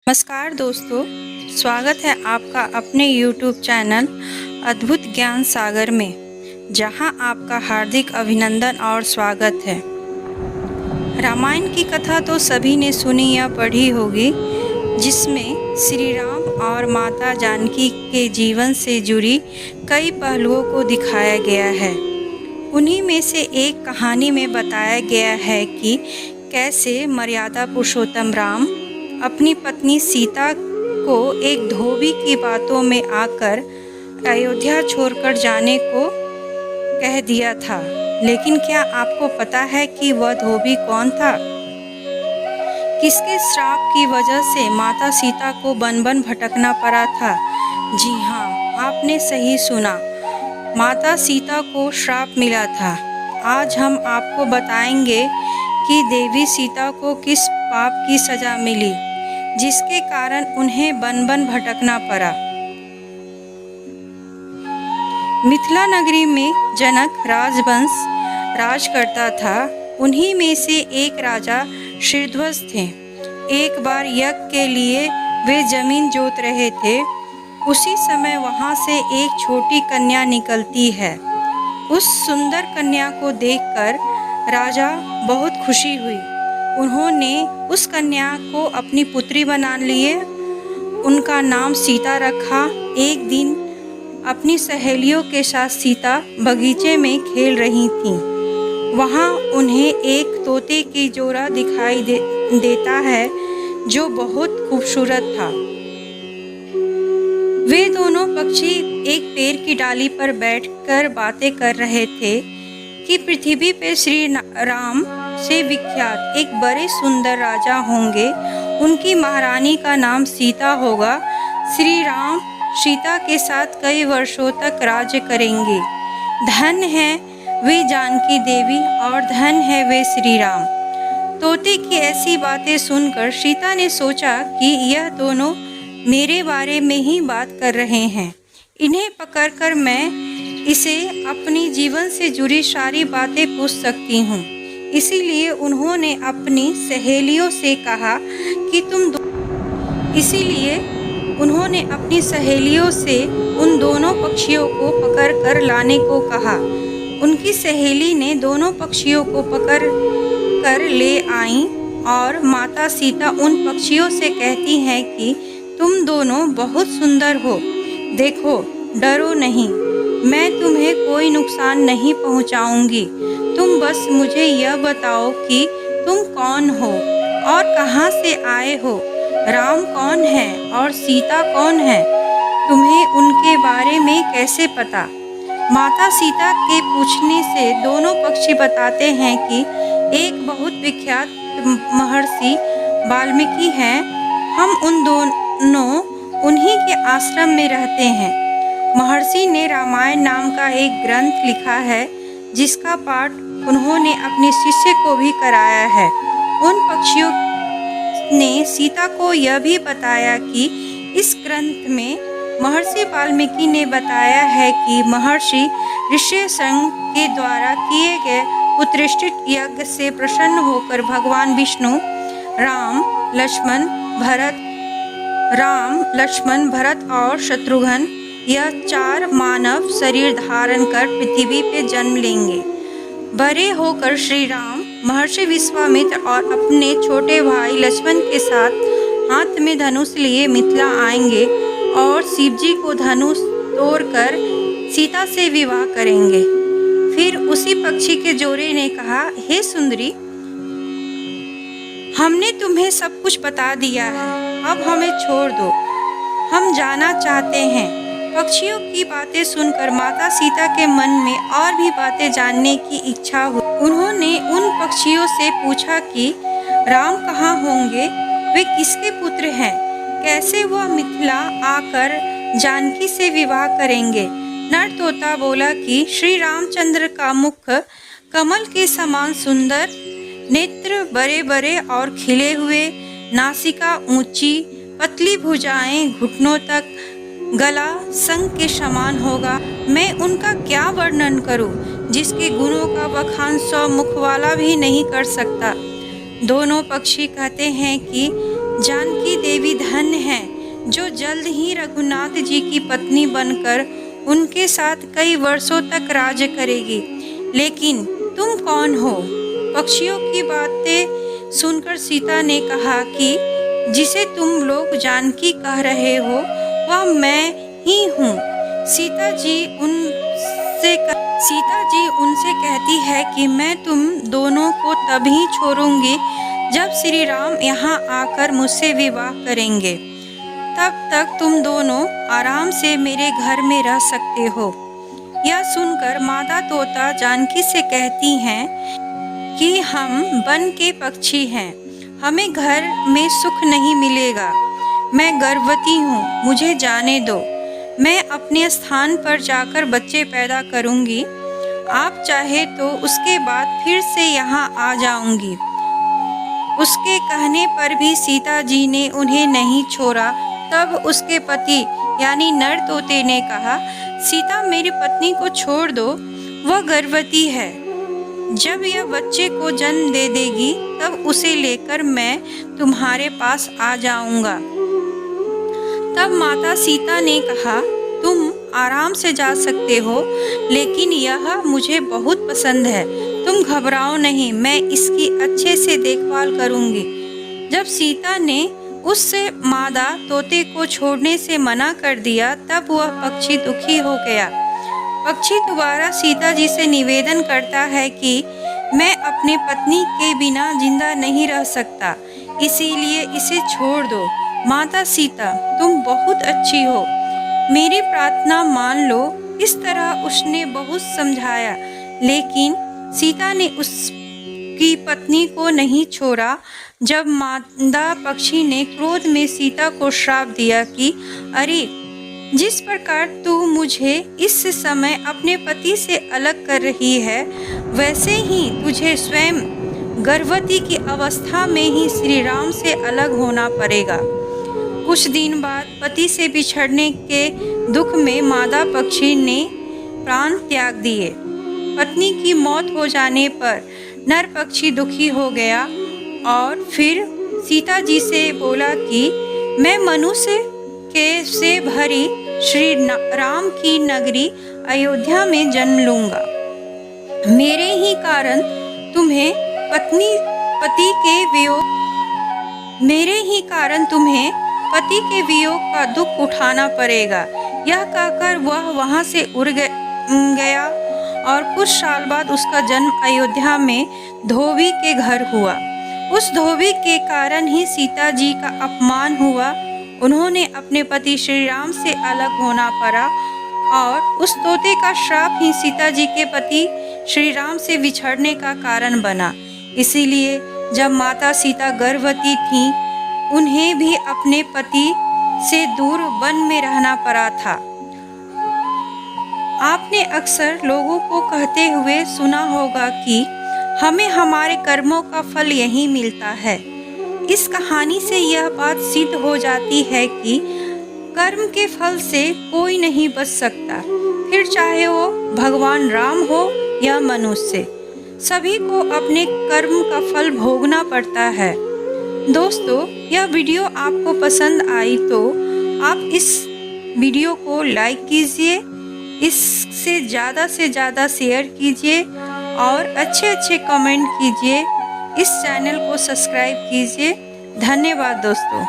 नमस्कार दोस्तों, स्वागत है आपका अपने YouTube चैनल अद्भुत ज्ञान सागर में, जहां आपका हार्दिक अभिनंदन और स्वागत है। रामायण की कथा तो सभी ने सुनी या पढ़ी होगी, जिसमें श्री राम और माता जानकी के जीवन से जुड़ी कई पहलुओं को दिखाया गया है। उन्हीं में से एक कहानी में बताया गया है कि कैसे मर्यादा पुरुषोत्तम राम अपनी पत्नी सीता को एक धोबी की बातों में आकर अयोध्या छोड़कर जाने को कह दिया था। लेकिन क्या आपको पता है कि वह धोबी कौन था? किसके श्राप की वजह से माता सीता को वन वन भटकना पड़ा था? जी हाँ, आपने सही सुना, माता सीता को श्राप मिला था। आज हम आपको बताएंगे कि देवी सीता को किस पाप की सजा मिली, जिसके कारण उन्हें वन वन भटकना पड़ा। मिथिला नगरी में जनक राजवंश राज करता था। उन्हीं में से एक राजा श्रीध्वज थे। एक बार यज्ञ के लिए वे जमीन जोत रहे थे। उसी समय वहां से एक छोटी कन्या निकलती है। उस सुंदर कन्या को देखकर राजा बहुत खुशी हुई। उन्होंने उस कन्या को अपनी पुत्री बना लिए। उनका नाम सीता रखा। एक दिन अपनी सहेलियों के साथ सीता बगीचे में खेल रही थीं। वहाँ उन्हें एक तोते की जोड़ा दिखाई देता है, जो बहुत खूबसूरत था। वे दोनों पक्षी एक पेड़ की डाली पर बैठकर बातें कर रहे थे कि पृथ्वी पे श्री राम से विख्यात एक बड़े सुंदर राजा होंगे। उनकी महारानी का नाम सीता होगा। श्री राम सीता के साथ कई वर्षों तक राज्य करेंगे। धन है वे जानकी देवी और धन है वे श्री राम। तोते की ऐसी बातें सुनकर सीता ने सोचा कि यह दोनों मेरे बारे में ही बात कर रहे हैं। इन्हें पकड़कर मैं इसे अपनी जीवन से जुड़ी सारी बातें पूछ सकती हूँ। इसीलिए उन्होंने अपनी सहेलियों से कहा कि उन दोनों पक्षियों को पकड़कर लाने को कहा। उनकी सहेली ने दोनों पक्षियों को पकड़ कर ले आई और माता सीता उन पक्षियों से कहती हैं कि तुम दोनों बहुत सुंदर हो। देखो, डरो नहीं, मैं तुम्हें कोई नुकसान नहीं पहुंचाऊंगी। तुम बस मुझे यह बताओ कि तुम कौन हो और कहाँ से आए हो। राम कौन है और सीता कौन है? तुम्हें उनके बारे में कैसे पता? माता सीता के पूछने से दोनों पक्षी बताते हैं कि एक बहुत विख्यात महर्षि वाल्मीकि हैं। हम उन दोनों उन्हीं के आश्रम में रहते हैं। महर्षि ने रामायण नाम का एक ग्रंथ लिखा है, जिसका पाठ उन्होंने अपने शिष्य को भी कराया है। उन पक्षियों ने सीता को यह भी बताया कि इस ग्रंथ में महर्षि वाल्मीकि ने बताया है कि महर्षि ऋष्यशृंग के द्वारा किए गए उत्कृष्ट यज्ञ से प्रसन्न होकर भगवान विष्णु राम, लक्ष्मण, भरत और शत्रुघ्न यह 4 मानव शरीर धारण कर पृथ्वी पे जन्म लेंगे। बड़े होकर श्री राम महर्षि विश्वामित्र और अपने छोटे भाई लक्ष्मण के साथ हाथ में धनुष लिए मिथिला आएंगे और शिव जी को धनुष तोड़कर सीता से विवाह करेंगे। फिर उसी पक्षी के जोड़े ने कहा, हे सुंदरी, हमने तुम्हें सब कुछ बता दिया है, अब हमें छोड़ दो, हम जाना चाहते हैं। पक्षियों की बातें सुनकर माता सीता के मन में और भी बातें जानने की इच्छा हुई। उन्होंने उन पक्षियों से पूछा कि राम कहाँ होंगे, वे किसके पुत्र हैं, कैसे वह मिथिला आकर जानकी से विवाह करेंगे। नर तोता बोला कि श्री रामचंद्र का मुख कमल के समान सुंदर, नेत्र बड़े बड़े और खिले हुए, नासिका ऊंची, पतली भुजाएं घुटनों तक, गला शंख के समान होगा। मैं उनका क्या वर्णन करूं, जिसके गुणों का बखान 100 मुख वाला भी नहीं कर सकता। दोनों पक्षी कहते हैं कि जानकी देवी धन जो जल्द ही रघुनाथ जी की पत्नी बनकर उनके साथ कई वर्षों तक राज करेगी। लेकिन तुम कौन हो? पक्षियों की बातें सुनकर सीता ने कहा कि जिसे तुम लोग जानकी कह रहे हो वह मैं ही हूँ। सीता जी उनसे कहती है कि मैं तुम दोनों को तभी छोड़ूंगी जब श्री राम यहाँ आकर मुझसे विवाह करेंगे। तब तक तुम दोनों आराम से मेरे घर में रह सकते हो। यह सुनकर माता तोता जानकी से कहती हैं कि हम वन के पक्षी हैं, हमें घर में सुख नहीं मिलेगा। मैं गर्भवती हूँ, मुझे जाने दो। मैं अपने स्थान पर जाकर बच्चे पैदा करूँगी। आप चाहे तो उसके बाद फिर से यहाँ आ जाऊँगी। उसके कहने पर भी सीता जी ने उन्हें नहीं छोड़ा। तब उसके पति यानी नर तोते ने कहा, सीता मेरी पत्नी को छोड़ दो, वह गर्भवती है। जब यह बच्चे को जन्म दे देगी तब उसे लेकर मैं तुम्हारे पास आ जाऊंगा। तब माता सीता ने कहा, तुम आराम से जा सकते हो, लेकिन यह मुझे बहुत पसंद है। तुम घबराओ नहीं, मैं इसकी अच्छे से देखभाल करूंगी। जब सीता ने उससे मादा तोते को छोड़ने से मना कर दिया तब वह पक्षी दुखी हो गया। पक्षी दोबारा सीता जी से निवेदन करता है कि मैं अपने पत्नी के बिना जिंदा नहीं रह सकता, इसीलिए इसे छोड़ दो। माता सीता, तुम बहुत अच्छी हो, मेरी प्रार्थना मान लो। इस तरह उसने बहुत समझाया, लेकिन सीता ने उसकी पत्नी को नहीं छोड़ा। जब मादा पक्षी ने क्रोध में सीता को श्राप दिया कि अरे, जिस प्रकार तू मुझे इस समय अपने पति से अलग कर रही है, वैसे ही तुझे स्वयं गर्भवती की अवस्था में ही श्री राम से अलग होना पड़ेगा। कुछ दिन बाद पति से बिछड़ने के दुख में मादा पक्षी ने प्राण त्याग दिए। पत्नी की मौत हो जाने पर नर पक्षी दुखी हो गया और फिर सीता जी से बोला कि मैं मनुष्य के से भरी श्री राम की नगरी अयोध्या में जन्म लूंगा। मेरे ही कारण तुम्हें पति के वियोग का दुख उठाना पड़ेगा। यह कहकर वह वहां से उड़ गया और कुछ साल बाद उसका जन्म अयोध्या में धोबी के घर हुआ। उस धोबी के कारण ही सीता जी का अपमान हुआ। उन्होंने अपने पति श्री राम से अलग होना पड़ा और उस तोते का श्राप ही सीता जी के पति श्री राम से बिछड़ने का कारण बना। इसीलिए जब माता सीता गर्भवती थीं, उन्हें भी अपने पति से दूर वन में रहना पड़ा था। आपने अक्सर लोगों को कहते हुए सुना होगा कि हमें हमारे कर्मों का फल यही मिलता है। इस कहानी से यह बात सिद्ध हो जाती है कि कर्म के फल से कोई नहीं बच सकता, फिर चाहे वो भगवान राम हो या मनुष्य, सभी को अपने कर्म का फल भोगना पड़ता है। दोस्तों, यह वीडियो आपको पसंद आई तो आप इस वीडियो को लाइक कीजिए, इससे ज़्यादा से ज़्यादा शेयर कीजिए और अच्छे कमेंट कीजिए। इस चैनल को सब्सक्राइब कीजिए। धन्यवाद दोस्तों।